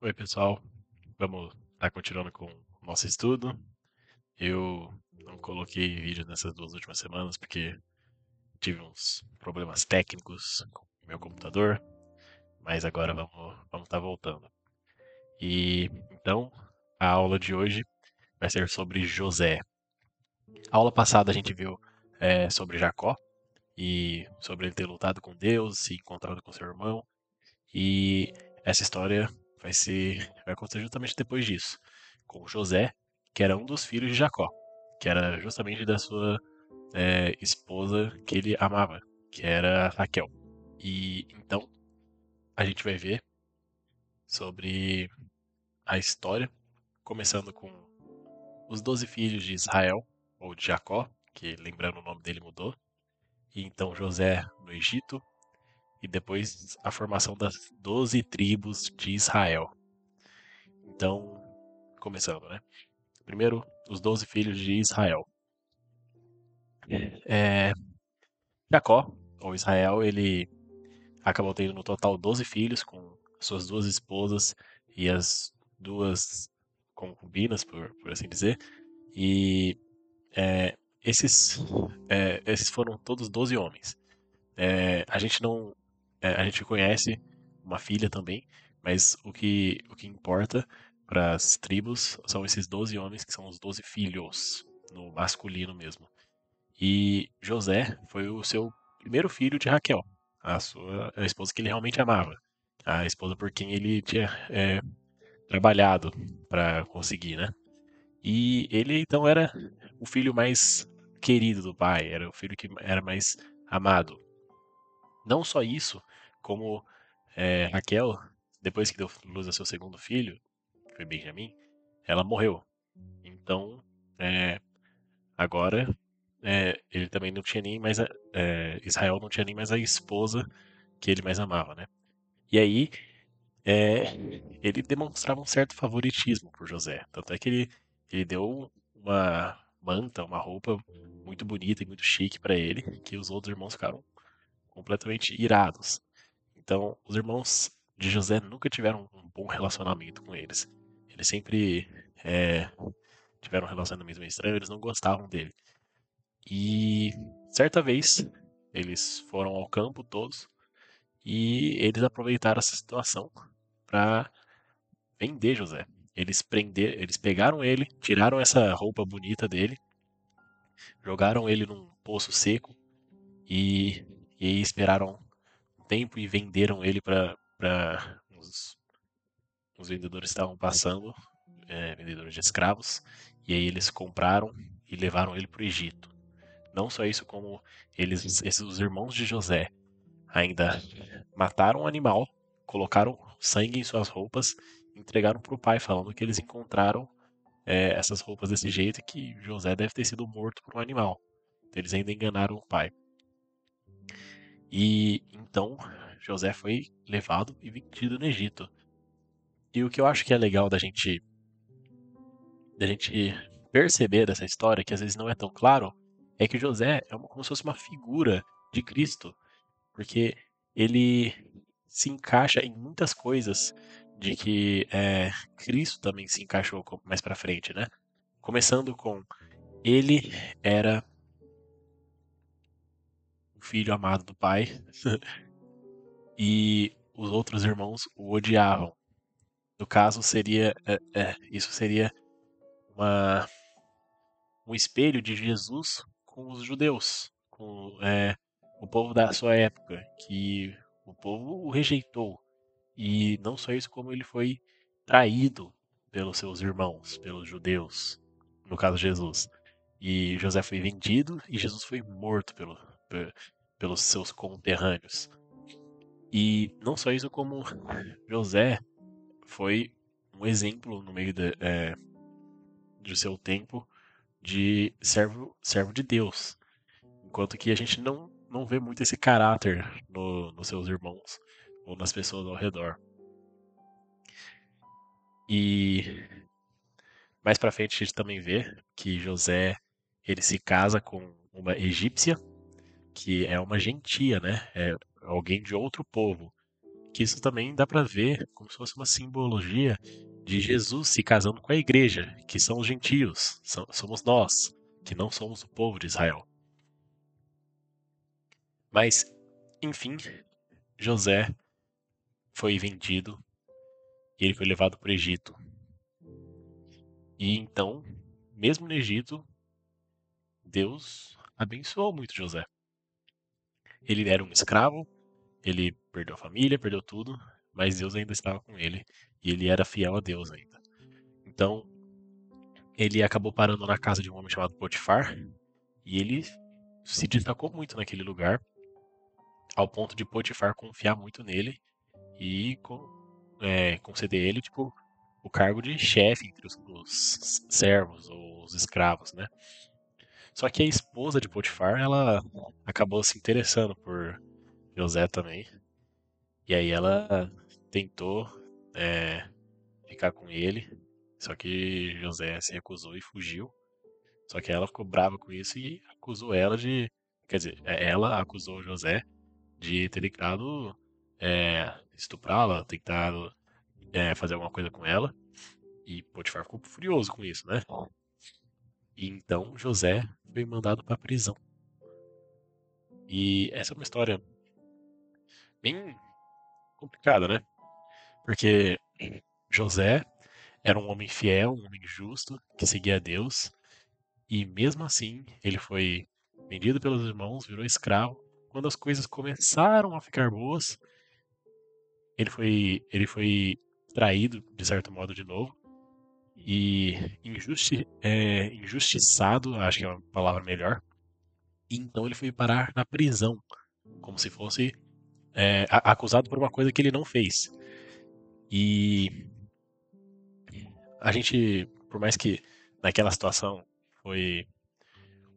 Oi, pessoal. Vamos estar continuando com o nosso estudo. Eu não coloquei vídeo nessas 2 últimas semanas porque tive uns problemas técnicos com o meu computador, mas agora vamos estar voltando. E então, a aula de hoje vai ser sobre José. A aula passada a gente viu sobre Jacó e sobre ele ter lutado com Deus, se encontrado com seu irmão. E essa história vai acontecer justamente depois disso, com José, que era um dos filhos de Jacó, que era justamente da sua esposa que ele amava, que era Raquel. E então a gente vai ver sobre a história, começando com os 12 filhos de Israel, ou de Jacó, que lembrando o nome dele mudou, e então José no Egito, e depois a formação das 12 tribos de Israel. Então, começando, né? Primeiro, os 12 filhos de Israel. É, Jacó, ou Israel, ele acabou tendo no total 12 filhos com suas duas esposas e as duas concubinas, por assim dizer. E esses foram todos 12 homens. A gente não. A gente conhece uma filha também, mas o que importa para as tribos são esses 12 homens, que são os 12 filhos, no masculino mesmo. E José foi o seu primeiro filho de Raquel, a esposa que ele realmente amava, a esposa por quem ele tinha trabalhado para conseguir, né? E ele então era o filho mais querido do pai, era o filho que era mais amado. Não só isso, como Raquel, depois que deu luz ao seu segundo filho, que foi Benjamim, ela morreu. Então, é, agora ele também não tinha nem mais Israel não tinha nem mais a esposa que ele mais amava, né? E aí é, ele demonstrava um certo favoritismo por José, tanto é que ele deu uma manta, uma roupa muito bonita e muito chique para ele, que os outros irmãos ficaram completamente irados. Então, os irmãos de José nunca tiveram um bom relacionamento com eles. Eles sempre é, tiveram um relacionamento meio estranho, eles não gostavam dele. E certa vez eles foram ao campo todos e eles aproveitaram essa situação para vender José. Eles pegaram ele, tiraram essa roupa bonita dele, jogaram ele num poço seco e, e aí esperaram um tempo e venderam ele para os vendedores que estavam passando, vendedores de escravos, e aí eles compraram e levaram ele para o Egito. Não só isso, como os irmãos de José ainda mataram um animal, colocaram sangue em suas roupas, entregaram para o pai, falando que eles encontraram essas roupas desse jeito e que José deve ter sido morto por um animal. Então, eles ainda enganaram o pai. E então José foi levado e vendido no Egito. E o que eu acho que é legal da gente perceber dessa história, que às vezes não é tão claro, é que José como se fosse uma figura de Cristo, porque ele se encaixa em muitas coisas de que Cristo também se encaixou mais pra frente, né? Começando com ele era o filho amado do pai e os outros irmãos o odiavam. No caso, isso seria uma, um espelho de Jesus com os judeus, com o povo da sua época, que o povo o rejeitou. E não só isso, como ele foi traído pelos seus irmãos, pelos judeus, no caso Jesus. E José foi vendido e Jesus foi morto pelos seus conterrâneos. E não só isso, como José foi um exemplo no meio de seu tempo de servo de Deus. Enquanto que a gente não vê muito esse caráter nos seus irmãos ou nas pessoas ao redor. E mais pra frente a gente também vê que José ele se casa com uma egípcia, que é uma gentia, né? É alguém de outro povo, que isso também dá para ver como se fosse uma simbologia de Jesus se casando com a igreja, que são os gentios, somos nós, que não somos o povo de Israel. Mas, enfim, José foi vendido e ele foi levado para o Egito. E então, mesmo no Egito, Deus abençoou muito José. Ele era um escravo, ele perdeu a família, perdeu tudo, mas Deus ainda estava com ele e ele era fiel a Deus ainda. Então, ele acabou parando na casa de um homem chamado Potifar e ele se destacou muito naquele lugar, ao ponto de Potifar confiar muito nele e conceder ele tipo o cargo de chefe entre os servos ou os escravos, né? Só que a esposa de Potifar, ela acabou se interessando por José também. E aí ela tentou é, ficar com ele. Só que José se recusou e fugiu. Só que ela ficou brava com isso e acusou ela de. Quer dizer, ela acusou José de ter tentado estuprá-la, tentado fazer alguma coisa com ela. E Potifar ficou furioso com isso, né? E então José foi mandado para prisão. E essa é uma história bem complicada, né? Porque José era um homem fiel, um homem justo, que seguia a Deus, e mesmo assim ele foi vendido pelos irmãos, virou escravo. Quando as coisas começaram a ficar boas, ele foi traído, de certo modo, de novo, e injustiçado, acho que é uma palavra melhor, e então ele foi parar na prisão, como se fosse acusado por uma coisa que ele não fez. E a gente, por mais que naquela situação foi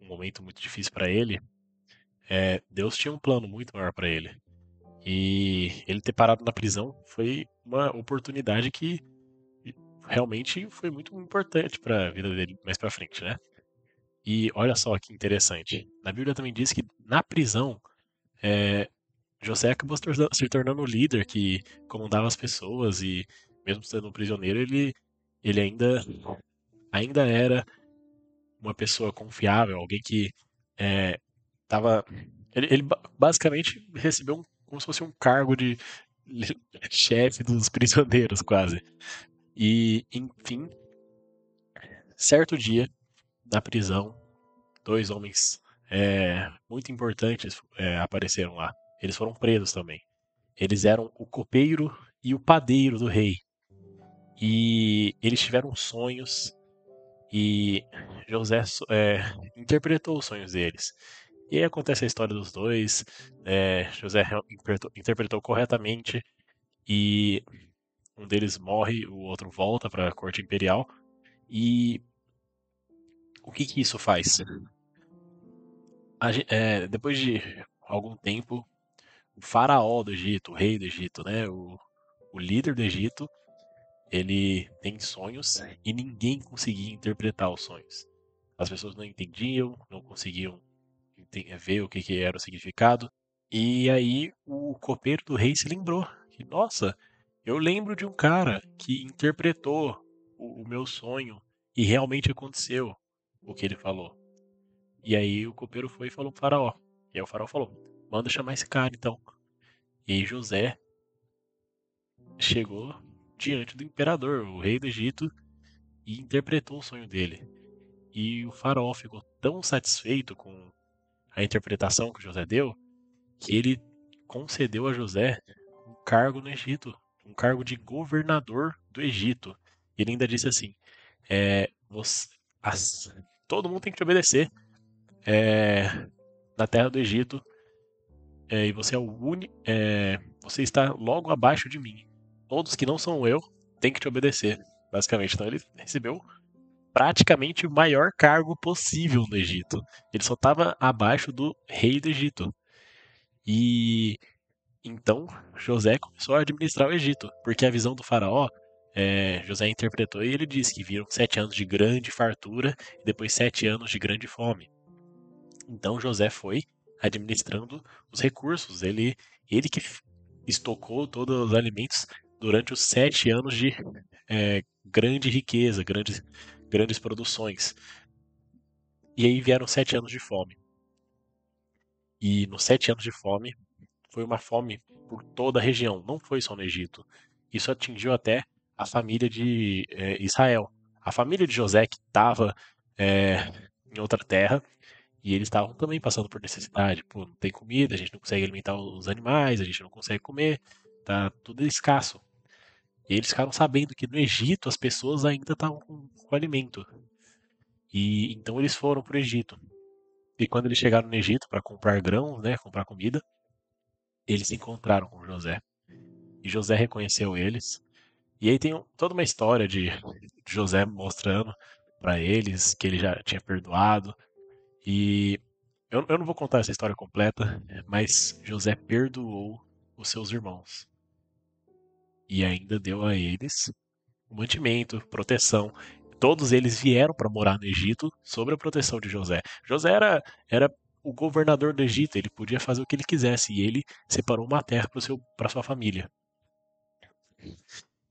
um momento muito difícil para ele, Deus tinha um plano muito maior para ele. E ele ter parado na prisão foi uma oportunidade que realmente foi muito importante para a vida dele mais para frente, né? E olha só que interessante. Na Bíblia também diz que na prisão, é, José acabou se tornando o líder que comandava as pessoas e mesmo sendo um prisioneiro, ele ainda era uma pessoa confiável, alguém que tava. Ele basicamente recebeu como se fosse um cargo de chefe dos prisioneiros, quase. E, enfim, certo dia, na prisão, dois homens muito importantes apareceram lá. Eles foram presos também. Eles eram o copeiro e o padeiro do rei. E eles tiveram sonhos e José interpretou os sonhos deles. E aí acontece a história dos dois. José interpretou corretamente e um deles morre, o outro volta para a corte imperial. E o que que isso faz? Depois de algum tempo, o faraó do Egito, o rei do Egito, né, o líder do Egito, ele tem sonhos e ninguém conseguia interpretar os sonhos. As pessoas não entendiam, não conseguiam ver o que que era o significado. E aí o copeiro do rei se lembrou que, nossa, eu lembro de um cara que interpretou o meu sonho e realmente aconteceu o que ele falou. E aí o copeiro foi e falou pro faraó. E aí o faraó falou, manda chamar esse cara então. E aí José chegou diante do imperador, o rei do Egito, e interpretou o sonho dele. E o faraó ficou tão satisfeito com a interpretação que José deu, que ele concedeu a José um cargo no Egito, um cargo de governador do Egito. Ele ainda disse assim: você, as- todo mundo tem que te obedecer na terra do Egito, e você é o único, você está logo abaixo de mim. Todos que não são eu têm que te obedecer, basicamente. Então ele recebeu praticamente o maior cargo possível no Egito. Ele só estava abaixo do rei do Egito. E então José começou a administrar o Egito, porque a visão do faraó, José interpretou e ele disse que viram 7 anos de grande fartura e depois 7 anos de grande fome. Então José foi administrando os recursos, ele que estocou todos os alimentos durante os 7 anos de grande riqueza, grandes produções. E aí vieram 7 anos de fome. E nos 7 anos de fome, foi uma fome por toda a região, não foi só no Egito. Isso atingiu até a família de Israel. A família de José, que estava em outra terra, e eles estavam também passando por necessidade. Pô, não tem comida, a gente não consegue alimentar os animais, a gente não consegue comer, tá tudo escasso. E eles ficaram sabendo que no Egito as pessoas ainda estavam com alimento. E então eles foram para o Egito. E quando eles chegaram no Egito para comprar grãos, né, comprar comida, eles se encontraram com José. E José reconheceu eles. E aí tem toda uma história de José mostrando para eles que ele já tinha perdoado. E eu não vou contar essa história completa, mas José perdoou os seus irmãos. E ainda deu a eles o mantimento, proteção. Todos eles vieram para morar no Egito sob a proteção de José. José era o governador do Egito, ele podia fazer o que ele quisesse e ele separou uma terra para sua família.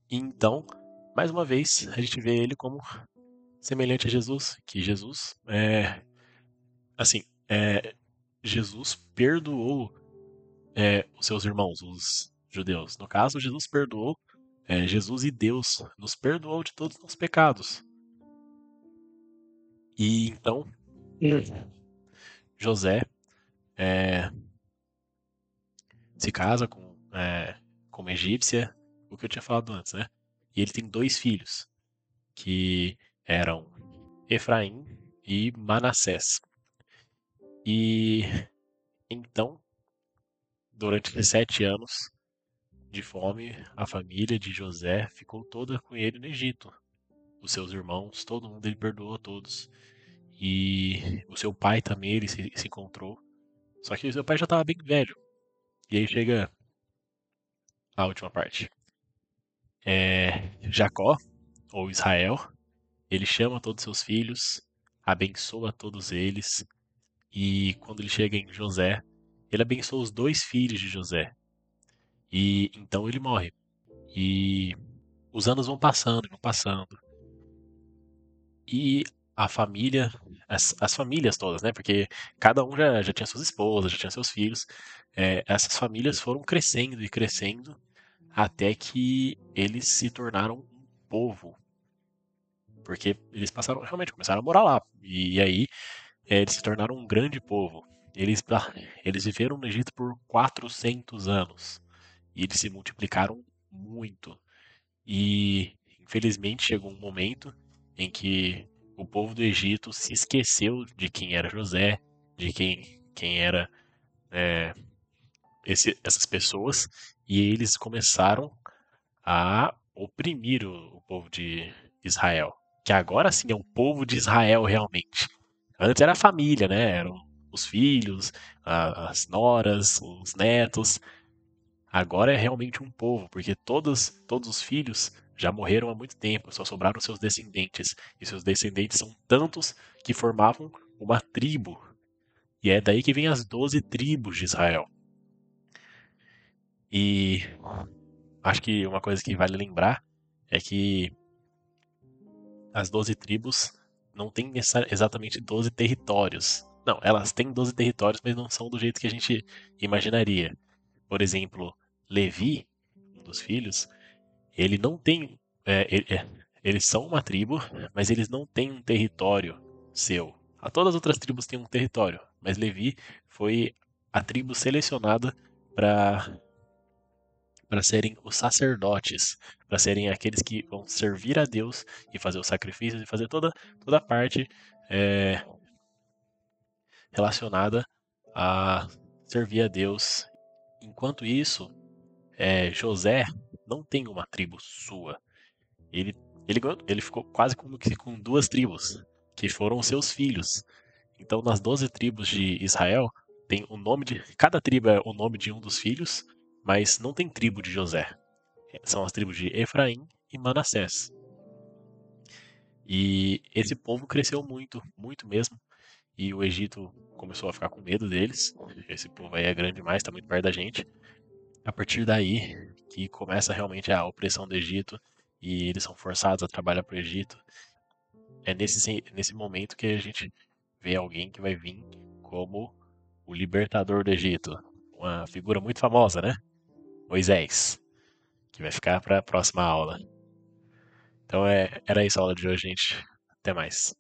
E então, mais uma vez, a gente vê ele como semelhante a Jesus, que Jesus assim, Jesus perdoou os seus irmãos, os judeus. No caso, Jesus perdoou, Jesus e Deus nos perdoou de todos os nossos pecados. E então, José é, se casa com uma egípcia, o que eu tinha falado antes, né? E ele tem dois filhos, que eram Efraim e Manassés. E então, durante 17 anos de fome, a família de José ficou toda com ele no Egito. Os seus irmãos, todo mundo, ele perdoou a todos. E o seu pai também, ele se encontrou. Só que o seu pai já estava bem velho. E aí chega a última parte. Jacó, ou Israel, ele chama todos os seus filhos, abençoa todos eles. E quando ele chega em José, ele abençoa os dois filhos de José. E então ele morre. E os anos vão passando, vão passando. E a família, as famílias todas, né? Porque cada um já tinha suas esposas, já tinha seus filhos. Essas famílias foram crescendo e crescendo até que eles se tornaram um povo. Porque eles passaram, realmente começaram a morar lá. E aí eles se tornaram um grande povo. Eles viveram no Egito por 400 anos. E eles se multiplicaram muito. E infelizmente chegou um momento em que o povo do Egito se esqueceu de quem era José, de quem era essas pessoas, e eles começaram a oprimir o povo de Israel. Que agora sim é o povo de Israel realmente. Antes era a família, né? Eram os filhos, as noras, os netos. Agora é realmente um povo, porque todos os filhos já morreram há muito tempo, só sobraram seus descendentes. E seus descendentes são tantos que formavam uma tribo. E é daí que vem as 12 tribos de Israel. E acho que uma coisa que vale lembrar é que as 12 tribos não têm exatamente 12 territórios. Não, elas têm 12 territórios, mas não são do jeito que a gente imaginaria. Por exemplo, Levi, um dos filhos, ele não tem. Eles são uma tribo, mas eles não têm um território seu. Todas as outras tribos têm um território, mas Levi foi a tribo selecionada para serem os sacerdotes, para serem aqueles que vão servir a Deus e fazer os sacrifícios e fazer toda a parte é, relacionada a servir a Deus. Enquanto isso, José não tem uma tribo sua. Ele, ele ficou quase como que com duas tribos, que foram os seus filhos. Então, nas 12 tribos de Israel, tem o nome de. Cada tribo é o nome de um dos filhos, mas não tem tribo de José. São as tribos de Efraim e Manassés. E esse povo cresceu muito, muito mesmo. E o Egito começou a ficar com medo deles. Esse povo aí é grande demais, está muito perto da gente. A partir daí que começa realmente a opressão do Egito e eles são forçados a trabalhar para o Egito. É nesse momento que a gente vê alguém que vai vir como o libertador do Egito. Uma figura muito famosa, né? Moisés, que vai ficar para a próxima aula. Então era isso a aula de hoje, gente. Até mais.